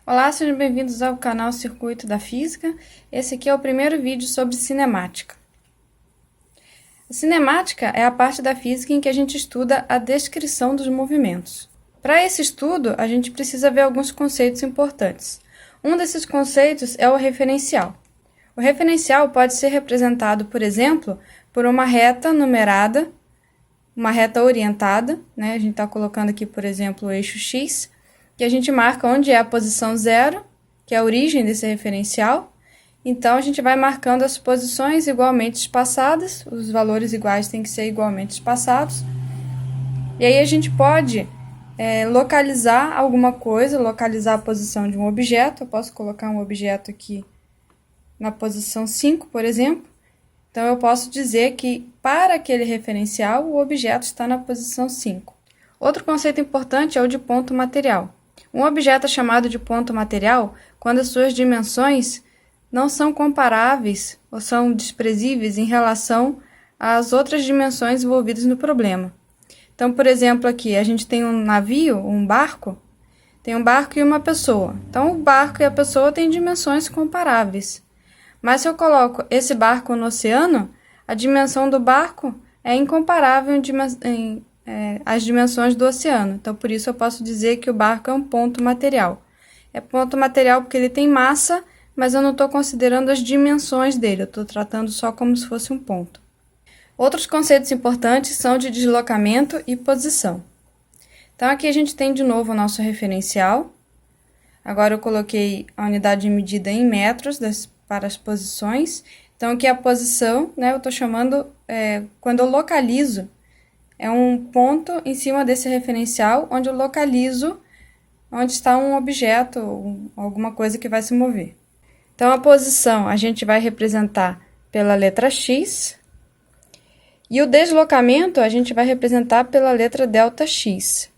Olá, sejam bem-vindos ao canal Circuito da Física. Esse aqui é o primeiro vídeo sobre cinemática. A cinemática é a parte da física em que a gente estuda a descrição dos movimentos. Para esse estudo, a gente precisa ver alguns conceitos importantes. Um desses conceitos é o referencial. O referencial pode ser representado, por exemplo, por uma reta numerada, uma reta orientada, né? A gente está colocando aqui, por exemplo, o eixo X, que a gente marca onde é a posição 0, que é a origem desse referencial. Então, a gente vai marcando as posições igualmente espaçadas, os valores iguais têm que ser igualmente espaçados. E aí a gente pode localizar alguma coisa, localizar a posição de um objeto. Eu posso colocar um objeto aqui na posição 5, por exemplo. Então, eu posso dizer que, para aquele referencial, o objeto está na posição 5. Outro conceito importante é o de ponto material. Um objeto é chamado de ponto material quando as suas dimensões não são comparáveis ou são desprezíveis em relação às outras dimensões envolvidas no problema. Então, por exemplo, aqui a gente tem um navio, um barco, tem um barco e uma pessoa. Então, o barco e a pessoa têm dimensões comparáveis. Mas se eu coloco esse barco no oceano, a dimensão do barco é incomparável às dimensões do oceano. Então, por isso eu posso dizer que o barco é um ponto material. É ponto material porque ele tem massa, mas eu não estou considerando as dimensões dele, eu estou tratando só como se fosse um ponto. Outros conceitos importantes são de deslocamento e posição. Então, aqui a gente tem de novo o nosso referencial. Agora eu coloquei a unidade de medida em metros para as posições. Então, aqui a posição, né, eu estou chamando, quando eu localizo, é um ponto em cima desse referencial, onde eu localizo onde está um objeto, alguma coisa que vai se mover. Então, a posição a gente vai representar pela letra X, e o deslocamento a gente vai representar pela letra ΔX.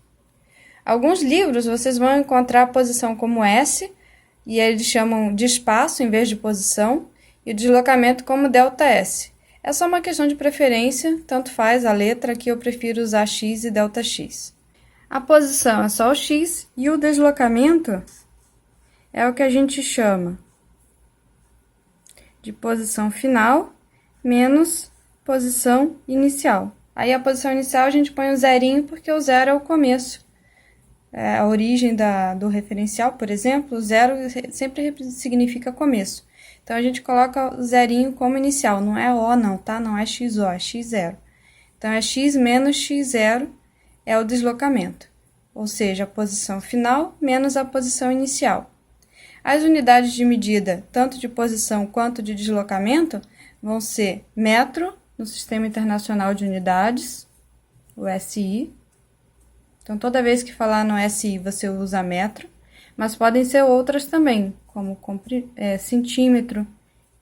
Alguns livros vocês vão encontrar a posição como S, e eles chamam de espaço em vez de posição, e o deslocamento como ΔS. É só uma questão de preferência, tanto faz a letra, que eu prefiro usar X e ΔX. A posição é só o X e o deslocamento é o que a gente chama de posição final menos posição inicial. Aí a posição inicial a gente põe o zerinho porque o zero é o começo. A origem do referencial, por exemplo, o zero sempre significa começo. Então, a gente coloca o zerinho como inicial, não é O não, tá? Não é XO, é X0. Então, é X menos X0 é o deslocamento, ou seja, a posição final menos a posição inicial. As unidades de medida, tanto de posição quanto de deslocamento, vão ser metro, no Sistema Internacional de Unidades, o SI. Então, toda vez que falar no SI, você usa metro, mas podem ser outras também, como centímetro,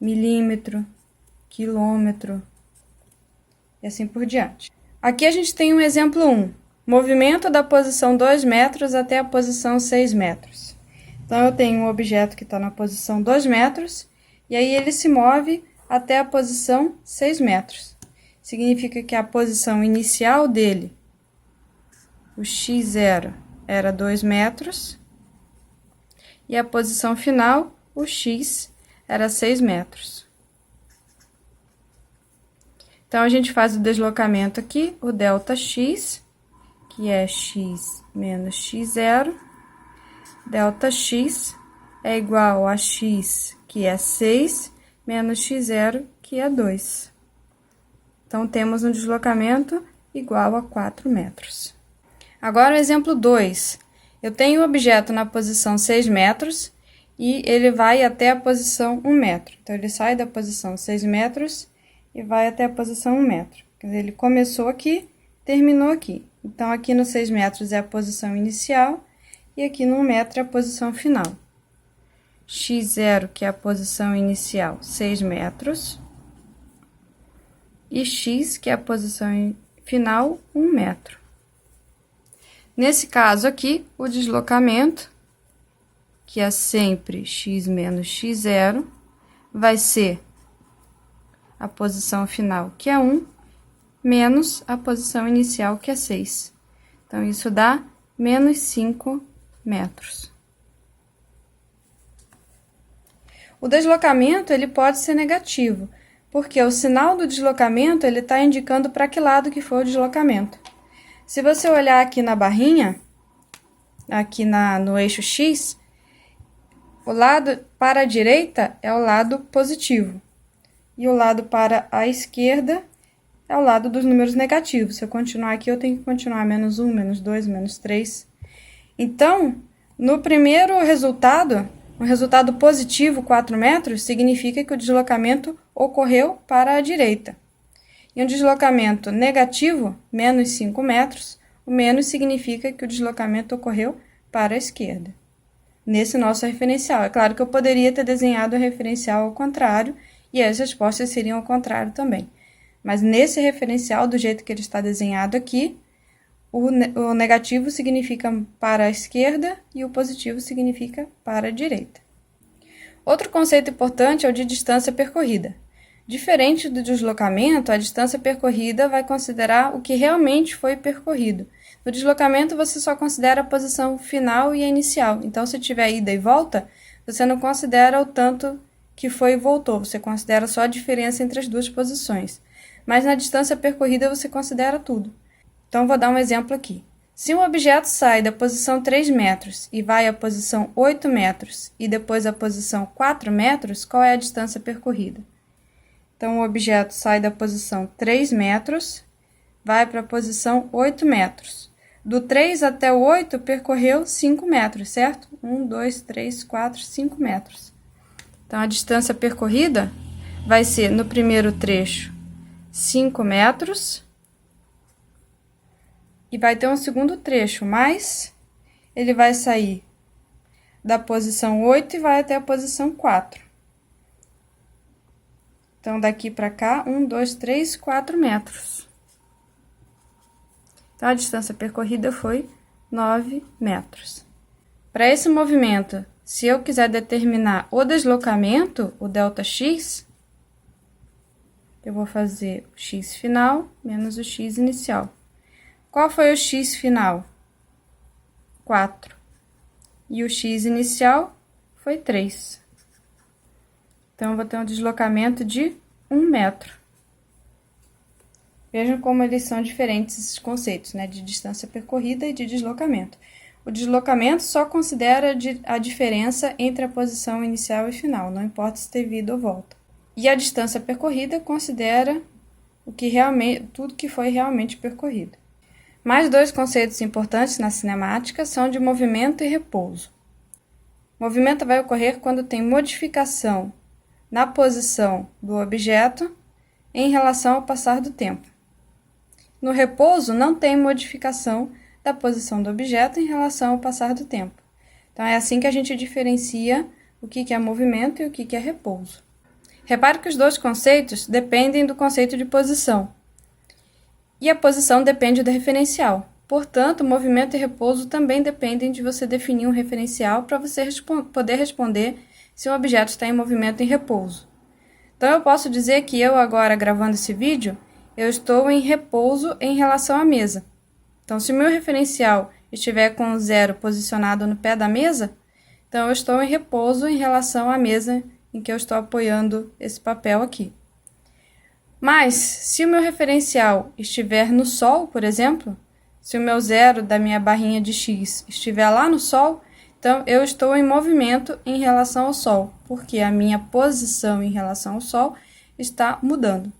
milímetro, quilômetro, e assim por diante. Aqui a gente tem um exemplo 1, movimento da posição 2 metros até a posição 6 metros. Então, eu tenho um objeto que está na posição 2 metros, e aí ele se move até a posição 6 metros. Significa que a posição inicial dele, o x0, era 2 metros, e a posição final, o x, era 6 metros. Então, a gente faz o deslocamento aqui, o ΔX, que é x menos x0. ΔX é igual a x, que é 6, menos x0, que é 2. Então, temos um deslocamento igual a 4 metros. Agora, o exemplo 2. Eu tenho o objeto na posição 6 metros e ele vai até a posição 1 metro. Então, ele sai da posição 6 metros e vai até a posição 1 metro. Quer dizer, ele começou aqui, terminou aqui. Então, aqui no 6 metros é a posição inicial e aqui no 1 metro é a posição final. X0, que é a posição inicial, 6 metros. E X, que é a posição final, 1 metro. Nesse caso aqui, o deslocamento, que é sempre x menos x0, vai ser a posição final, que é 1, menos a posição inicial, que é 6. Então, isso dá menos 5 metros. O deslocamento ele pode ser negativo, porque o sinal do deslocamento ele está indicando para que lado que foi o deslocamento. Se você olhar aqui na barrinha, aqui no eixo X, o lado para a direita é o lado positivo, e o lado para a esquerda é o lado dos números negativos. Se eu continuar aqui, eu tenho que continuar menos 1, menos 2, menos 3. Então, no primeiro resultado, um resultado positivo, 4 metros, significa que o deslocamento ocorreu para a direita. E um deslocamento negativo, menos 5 metros, o menos significa que o deslocamento ocorreu para a esquerda. Nesse nosso referencial. É claro que eu poderia ter desenhado o referencial ao contrário, e as respostas seriam ao contrário também. Mas nesse referencial, do jeito que ele está desenhado aqui, o negativo significa para a esquerda e o positivo significa para a direita. Outro conceito importante é o de distância percorrida. Diferente do deslocamento, a distância percorrida vai considerar o que realmente foi percorrido. No deslocamento, você só considera a posição final e a inicial. Então, se tiver ida e volta, você não considera o tanto que foi e voltou. Você considera só a diferença entre as duas posições. Mas na distância percorrida, você considera tudo. Então, vou dar um exemplo aqui. Se um objeto sai da posição 3 metros e vai à posição 8 metros e depois à posição 4 metros, qual é a distância percorrida? Então, o objeto sai da posição 3 metros, vai para a posição 8 metros. Do 3 até o 8, percorreu 5 metros, certo? 1, 2, 3, 4, 5 metros. Então, a distância percorrida vai ser, no primeiro trecho, 5 metros. E vai ter um segundo trecho, mas ele vai sair da posição 8 e vai até a posição 4. Então, daqui para cá, 1, 2, 3, 4 metros. Então, a distância percorrida foi 9 metros. Para esse movimento, se eu quiser determinar o deslocamento, o ΔX, eu vou fazer o x final menos o x inicial. Qual foi o x final? 4. E o x inicial foi 3. Então, eu vou ter um deslocamento de 1 metro. Vejam como eles são diferentes esses conceitos, né? De distância percorrida e de deslocamento. O deslocamento só considera a diferença entre a posição inicial e final, não importa se teve ida ou volta. E a distância percorrida considera tudo que foi realmente percorrido. Mais dois conceitos importantes na cinemática são de movimento e repouso. O movimento vai ocorrer quando tem modificação na posição do objeto em relação ao passar do tempo. No repouso, não tem modificação da posição do objeto em relação ao passar do tempo. Então, é assim que a gente diferencia o que é movimento e o que é repouso. Repare que os dois conceitos dependem do conceito de posição. E a posição depende do referencial. Portanto, movimento e repouso também dependem de você definir um referencial para você poder responder se o objeto está em movimento ou em repouso. Então, eu posso dizer que eu agora, gravando esse vídeo, eu estou em repouso em relação à mesa. Então, se o meu referencial estiver com o 0 posicionado no pé da mesa, então eu estou em repouso em relação à mesa em que eu estou apoiando esse papel aqui. Mas, se o meu referencial estiver no Sol, por exemplo, se o meu 0 da minha barrinha de X estiver lá no Sol, então eu estou em movimento em relação ao Sol, porque a minha posição em relação ao Sol está mudando.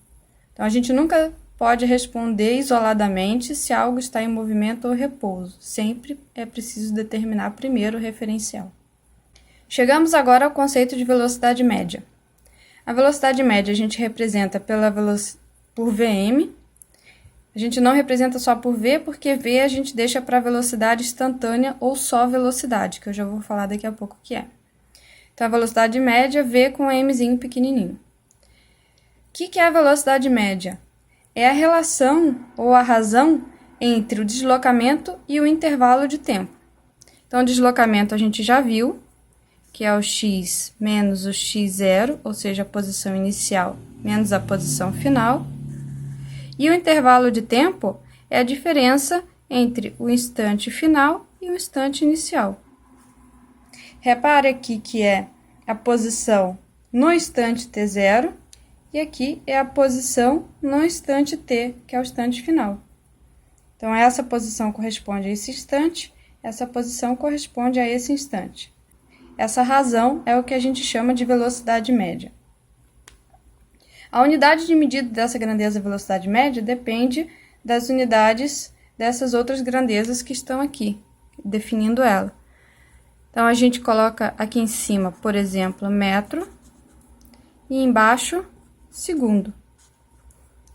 Então, a gente nunca pode responder isoladamente se algo está em movimento ou repouso. Sempre é preciso determinar primeiro o referencial. Chegamos agora ao conceito de velocidade média. A velocidade média a gente representa por Vm. A gente não representa só por V, porque V a gente deixa para velocidade instantânea ou só velocidade, que eu já vou falar daqui a pouco o que é. Então, a velocidade média, V com Mzinho pequenininho. O que é a velocidade média? É a relação ou a razão entre o deslocamento e o intervalo de tempo. Então, o deslocamento a gente já viu, que é o x menos o x0, ou seja, a posição inicial menos a posição final. E o intervalo de tempo é a diferença entre o instante final e o instante inicial. Repare aqui que é a posição no instante t0, e aqui é a posição no instante t, que é o instante final. Então, essa posição corresponde a esse instante, essa posição corresponde a esse instante. Essa razão é o que a gente chama de velocidade média. A unidade de medida dessa grandeza velocidade média depende das unidades dessas outras grandezas que estão aqui, definindo ela. Então, a gente coloca aqui em cima, por exemplo, metro, e embaixo, segundo.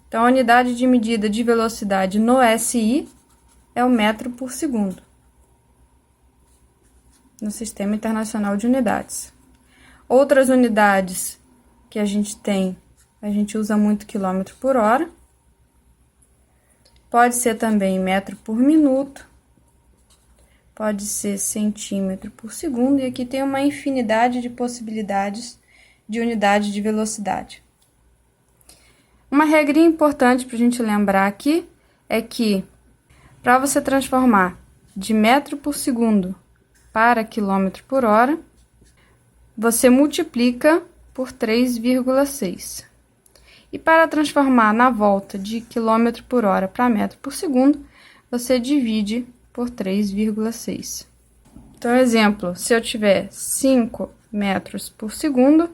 Então, a unidade de medida de velocidade no SI é o metro por segundo, no Sistema Internacional de Unidades. Outras unidades que a gente tem, a gente usa muito quilômetro por hora. Pode ser também metro por minuto, pode ser centímetro por segundo, e aqui tem uma infinidade de possibilidades de unidade de velocidade. Uma regrinha importante para a gente lembrar aqui é que, para você transformar de metro por segundo para quilômetro por hora, você multiplica por 3,6. E para transformar na volta de quilômetro por hora para metro por segundo, você divide por 3,6. Então, exemplo, se eu tiver 5 metros por segundo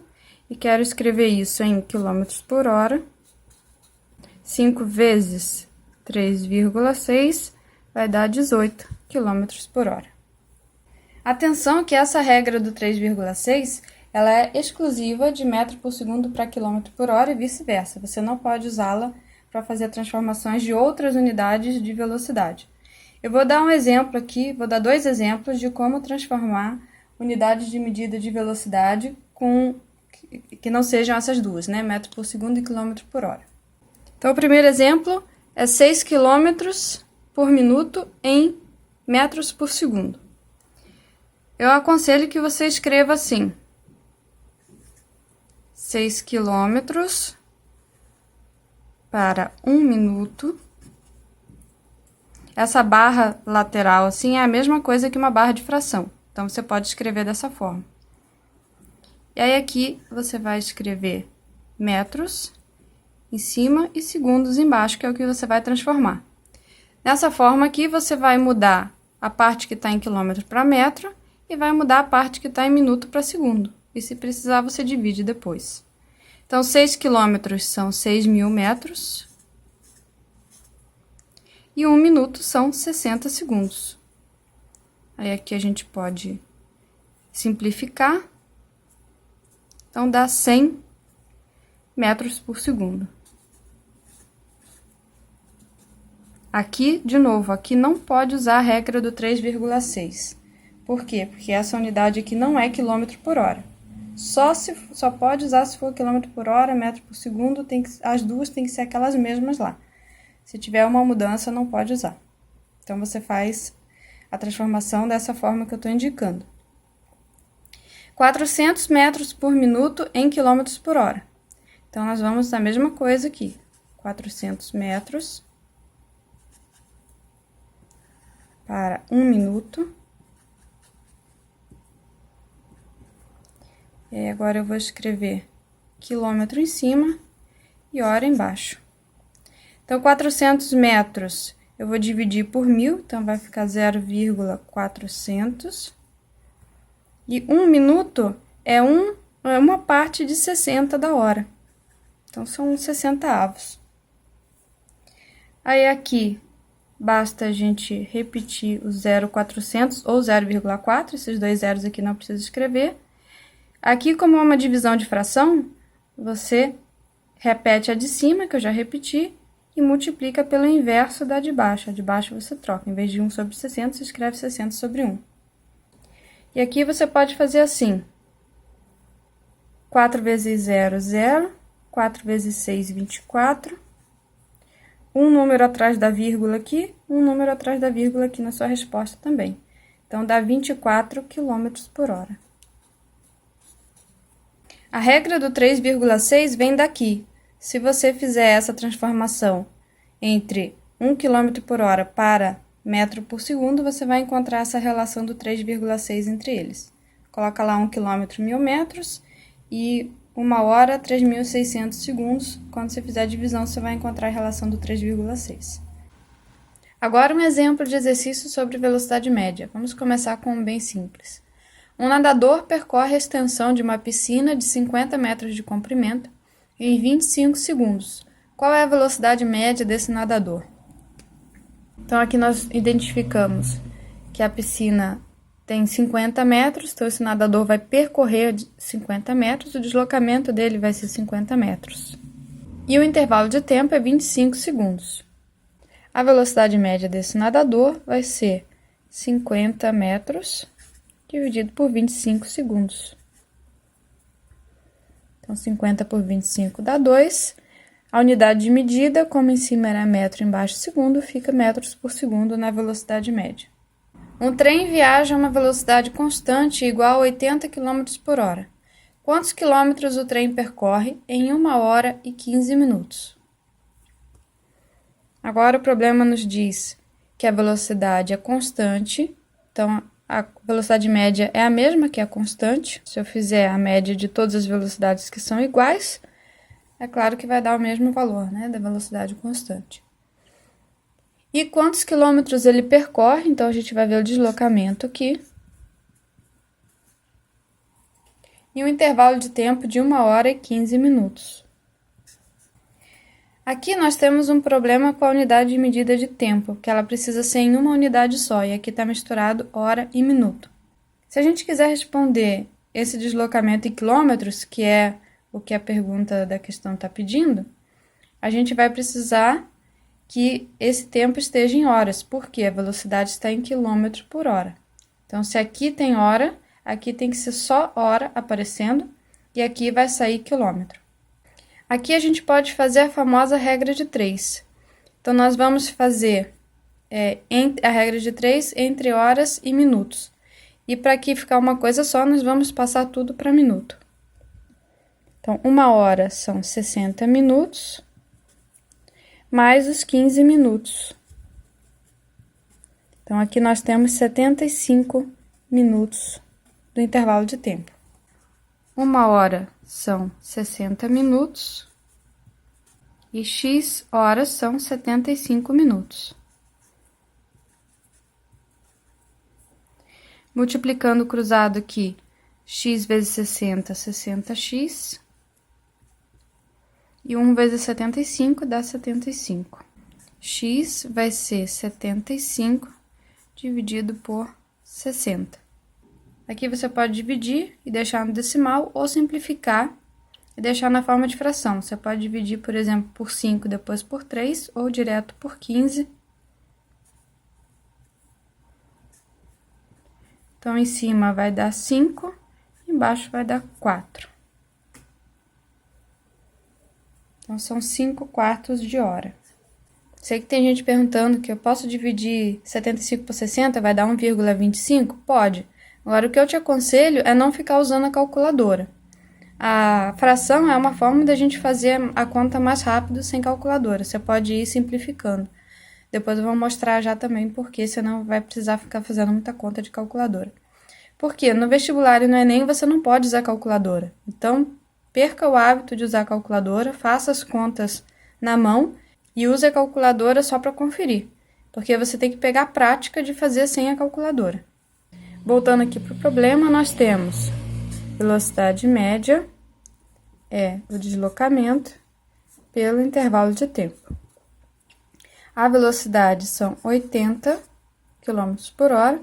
e quero escrever isso em quilômetros por hora, 5 vezes 3,6 vai dar 18 quilômetros por hora. Atenção que essa regra do 3,6 ela é exclusiva de metro por segundo para quilômetro por hora e vice-versa. Você não pode usá-la para fazer transformações de outras unidades de velocidade. Eu vou dar um exemplo aqui, vou dar 2 exemplos de como transformar unidades de medida de velocidade que não sejam essas duas, né? Metro por segundo e quilômetro por hora. Então, o primeiro exemplo é 6 quilômetros por minuto em metros por segundo. Eu aconselho que você escreva assim: 6 quilômetros para 1 minuto. Essa barra lateral assim é a mesma coisa que uma barra de fração. Então, você pode escrever dessa forma. E aí, aqui, você vai escrever metros em cima e segundos embaixo, que é o que você vai transformar. Dessa forma aqui, você vai mudar a parte que está em quilômetro para metro e vai mudar a parte que está em minuto para segundo. E se precisar, você divide depois. Então, 6 quilômetros são 6.000 metros. E 1 minuto são 60 segundos. Aí, aqui a gente pode simplificar. Então, dá 100 metros por segundo. Aqui, de novo, aqui não pode usar a regra do 3,6. Por quê? Porque essa unidade aqui não é quilômetro por hora. Só pode usar se for quilômetro por hora, metro por segundo, as duas têm que ser aquelas mesmas lá. Se tiver uma mudança, não pode usar. Então, você faz a transformação dessa forma que eu estou indicando. 400 metros por minuto em quilômetros por hora. Então, nós vamos a mesma coisa aqui. 400 metros para 1 minuto. E aí, agora eu vou escrever quilômetro em cima e hora embaixo. Então, 400 metros eu vou dividir por 1.000, então vai ficar 0,400. E 1 minuto é uma parte de 60 da hora. Então, são 60 avos. Aí, aqui, basta a gente repetir o 0,400 ou 0,4, esses dois zeros aqui não precisa escrever. Aqui, como é uma divisão de fração, você repete a de cima, que eu já repeti, e multiplica pelo inverso da de baixo. A de baixo você troca. Em vez de 1 sobre 60, você escreve 60 sobre 1. E aqui você pode fazer assim. 4 vezes 0, 0. 4 vezes 6, 24. Um número atrás da vírgula aqui, um número atrás da vírgula aqui na sua resposta também. Então, dá 24 quilômetros por hora. A regra do 3,6 vem daqui. Se você fizer essa transformação entre 1 km por hora para metro por segundo, você vai encontrar essa relação do 3,6 entre eles. Coloca lá 1 km, 1.000 metros, e 1 hora, 3.600 segundos. Quando você fizer a divisão, você vai encontrar a relação do 3,6. Agora um exemplo de exercício sobre velocidade média. Vamos começar com um bem simples. Um nadador percorre a extensão de uma piscina de 50 metros de comprimento em 25 segundos. Qual é a velocidade média desse nadador? Então, aqui nós identificamos que a piscina tem 50 metros, então esse nadador vai percorrer 50 metros, o deslocamento dele vai ser 50 metros. E o intervalo de tempo é 25 segundos. A velocidade média desse nadador vai ser 50 metros dividido por 25 segundos. Então, 50 por 25 dá 2. A unidade de medida, como em cima era metro, embaixo segundo, fica metros por segundo na velocidade média. Um trem viaja a uma velocidade constante igual a 80 km por hora. Quantos quilômetros o trem percorre em 1 hora e 15 minutos? Agora o problema nos diz que a velocidade é constante, então a velocidade média é a mesma que a constante. Se eu fizer a média de todas as velocidades que são iguais, é claro que vai dar o mesmo valor, né, da velocidade constante. E quantos quilômetros ele percorre? Então, a gente vai ver o deslocamento aqui. E um intervalo de tempo de 1 hora e 15 minutos. Aqui nós temos um problema com a unidade de medida de tempo, que ela precisa ser em uma unidade só, e aqui está misturado hora e minuto. Se a gente quiser responder esse deslocamento em quilômetros, que é o que a pergunta da questão está pedindo, a gente vai precisar que esse tempo esteja em horas, porque a velocidade está em quilômetro por hora. Então, se aqui tem hora, aqui tem que ser só hora aparecendo, e aqui vai sair quilômetro. Aqui a gente pode fazer a famosa regra de 3. Então, nós vamos fazer a regra de 3 entre horas e minutos. E para aqui ficar uma coisa só, nós vamos passar tudo para minuto. Então, 1 hora são 60 minutos, mais os 15 minutos. Então, aqui nós temos 75 minutos do intervalo de tempo. 1 hora são 60 minutos e x horas são 75 minutos. Multiplicando o cruzado aqui, x vezes 60, 60x. E 1 vezes 75 dá 75. X vai ser 75 dividido por 60. Aqui você pode dividir e deixar no decimal ou simplificar e deixar na forma de fração. Você pode dividir, por exemplo, por 5, depois por 3 ou direto por 15. Então, em cima vai dar 5, embaixo vai dar 4. Então, são 5 quartos de hora. Sei que tem gente perguntando que eu posso dividir 75 por 60, vai dar 1,25? Pode. Agora, o que eu te aconselho é não ficar usando a calculadora. A fração é uma forma da gente fazer a conta mais rápido sem calculadora. Você pode ir simplificando. Depois eu vou mostrar já também porque você não vai precisar ficar fazendo muita conta de calculadora. Porque no vestibular e no Enem você não pode usar calculadora. Então, perca o hábito de usar a calculadora, faça as contas na mão e use a calculadora só para conferir. Porque você tem que pegar a prática de fazer sem a calculadora. Voltando aqui para o problema, nós temos velocidade média é o deslocamento pelo intervalo de tempo. A velocidade são 80 km por hora,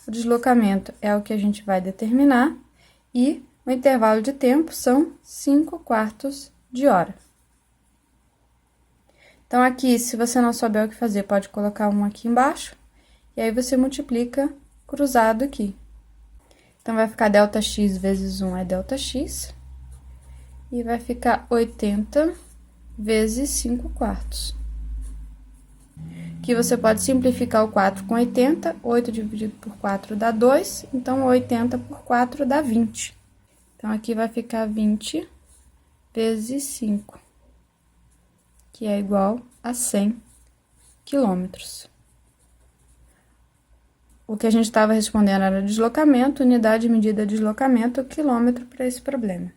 o deslocamento é o que a gente vai determinar e o intervalo de tempo são 5 quartos de hora. Então, aqui, se você não souber o que fazer, pode colocar um aqui embaixo e aí você multiplica cruzado aqui. Então, vai ficar ΔX vezes 1 é ΔX. E vai ficar 80 vezes 5 quartos. Aqui você pode simplificar o 4 com 80. 8 dividido por 4 dá 2. Então, 80 por 4 dá 20. Então, aqui vai ficar 20 vezes 5. Que é igual a 100 quilômetros. O que a gente estava respondendo era deslocamento, unidade de medida de deslocamento, quilômetro para esse problema.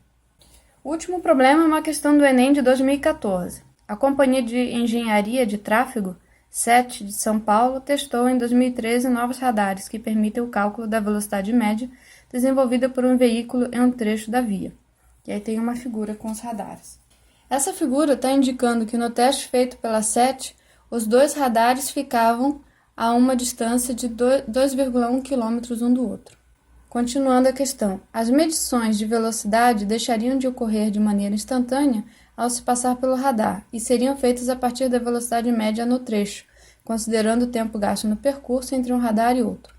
O último problema é uma questão do Enem de 2014. A Companhia de Engenharia de Tráfego, CET, de São Paulo, testou em 2013 novos radares que permitem o cálculo da velocidade média desenvolvida por um veículo em um trecho da via. E aí tem uma figura com os radares. Essa figura está indicando que no teste feito pela CET, os dois radares ficavam a uma distância de 2,1 km um do outro. Continuando a questão, as medições de velocidade deixariam de ocorrer de maneira instantânea ao se passar pelo radar e seriam feitas a partir da velocidade média no trecho, considerando o tempo gasto no percurso entre um radar e outro.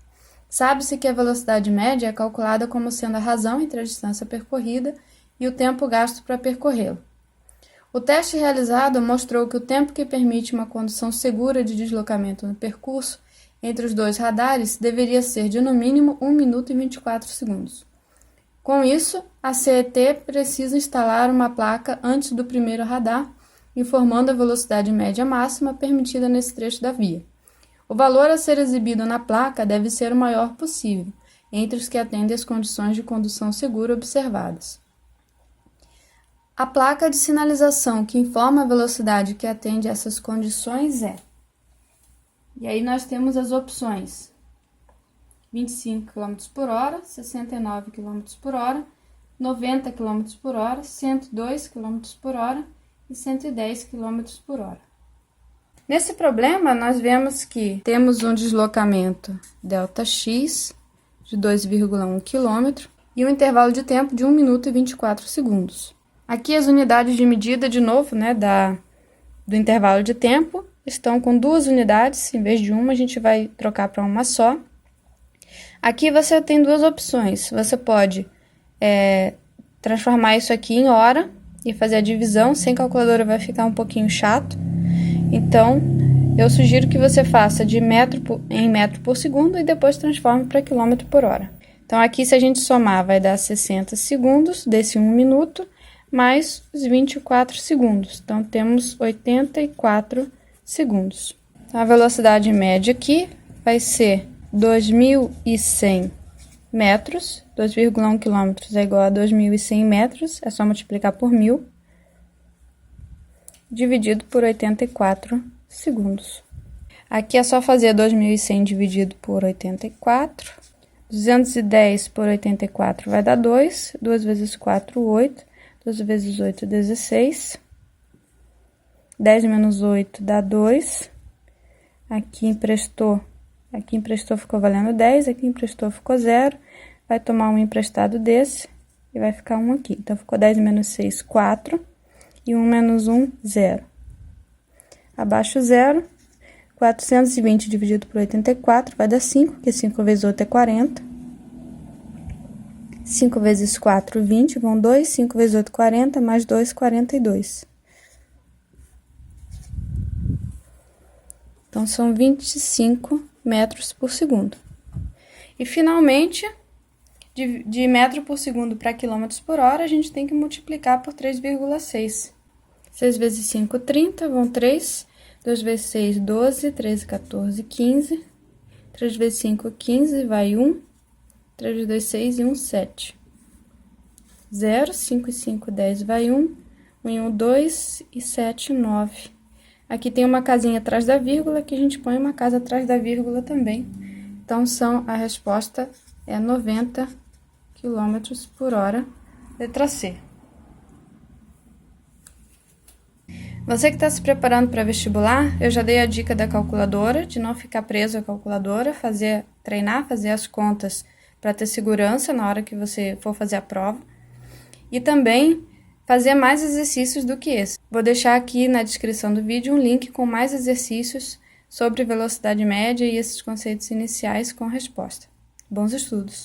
Sabe-se que a velocidade média é calculada como sendo a razão entre a distância percorrida e o tempo gasto para percorrê-lo. O teste realizado mostrou que o tempo que permite uma condução segura de deslocamento no percurso entre os dois radares deveria ser de no mínimo 1 minuto e 24 segundos. Com isso, a CET precisa instalar uma placa antes do primeiro radar, informando a velocidade média máxima permitida nesse trecho da via. O valor a ser exibido na placa deve ser o maior possível, entre os que atendem às condições de condução segura observadas. A placa de sinalização que informa a velocidade que atende a essas condições é... E aí nós temos as opções 25 km por hora, 69 km por hora, 90 km por hora, 102 km por hora e 110 km por hora. Nesse problema, nós vemos que temos um deslocamento ΔX de 2,1 km e um intervalo de tempo de 1 minuto e 24 segundos. Aqui as unidades de medida, de novo, do intervalo de tempo, estão com 2 unidades, em vez de uma, a gente vai trocar para uma só. Aqui você tem 2 opções, você pode transformar isso aqui em hora e fazer a divisão, sem calculadora vai ficar um pouquinho chato. Então, eu sugiro que você faça de em metro por segundo e depois transforme para quilômetro por hora. Então, aqui se a gente somar, vai dar 60 segundos desse 1 minuto, mais os 24 segundos. Então, temos 84 segundos. A velocidade média aqui vai ser 2.100 metros. 2,1 km é igual a 2.100 metros. É só multiplicar por 1.000. Dividido por 84 segundos. Aqui é só fazer 2.100 dividido por 84. 210 por 84 vai dar 2. 2 vezes 4, 8. 2 vezes 8, 16. 10 menos 8 dá 2. Aqui emprestou ficou valendo 10. Aqui emprestou ficou 0. Vai tomar um emprestado desse e vai ficar 1 aqui. Então, ficou 10 menos 6, 4. E 1 menos 1, 0. Abaixo 0. 420 dividido por 84 vai dar 5, porque 5 vezes 8 é 40. 5 vezes 4, 20, vão 2. 5 vezes 8, 40, mais 2, 42. Então, são 25 metros por segundo. E, finalmente, de metro por segundo para quilômetros por hora, a gente tem que multiplicar por 3,6. 6 vezes 5, 30, vão 3. 2 vezes 6, 12. 13, 14, 15. 3 vezes 5, 15, vai 1. 3 vezes 2, 6 e 1, 7. 0, 5 e 5, 10, vai 1. 1 e 1, 2 e 7, 9. Aqui tem uma casinha atrás da vírgula, que a gente põe uma casa atrás da vírgula também. Então, a resposta é 90 km por hora, letra C. Você que está se preparando para vestibular, eu já dei a dica da calculadora, de não ficar preso à calculadora, treinar, fazer as contas para ter segurança na hora que você for fazer a prova. E também fazer mais exercícios do que esse. Vou deixar aqui na descrição do vídeo um link com mais exercícios sobre velocidade média e esses conceitos iniciais com resposta. Bons estudos!